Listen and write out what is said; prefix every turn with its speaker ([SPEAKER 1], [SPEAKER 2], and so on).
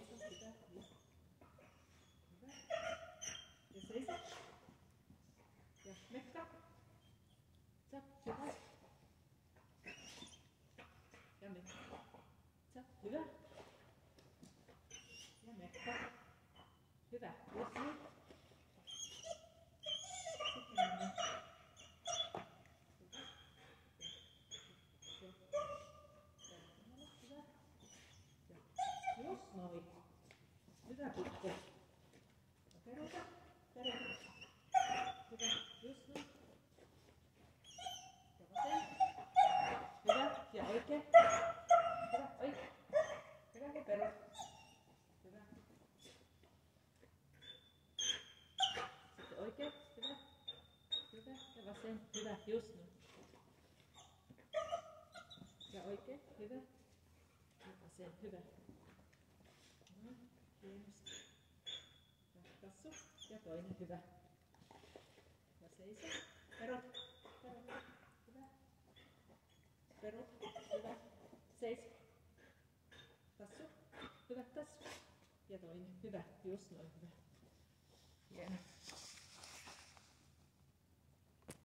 [SPEAKER 1] seiso, hyvä, hyvä. Ja seiso. Ja mekka. Tsa, hyvä. Ja mekka. Tsa, hyvä. Ja mekka. Hyvä, just niin. Sitten mennään. Hyvä. Ja just noin. Hyvä pitkä. Peruta, peruta. Hyvä, just noin. Ja vasen. Hyvä, ja oikein. Hyvä, oikein. Hyvä, ja perut. Hyvä. Sitten oikein, hyvä. Hyvä, ja vasen. Hyvä, just noin. Ja oikein, hyvä. Ja vasen, hyvä. Noin, hienosti. Ratkaisu. Ja toinen, hyvä. Ja seiso. Perut. Perut. Hyvä. Perut. Hyvä. Seiso. Tassu. Hyvä tassu. Ja toinen. Hyvä. Just noin. Hyvä. Hieno.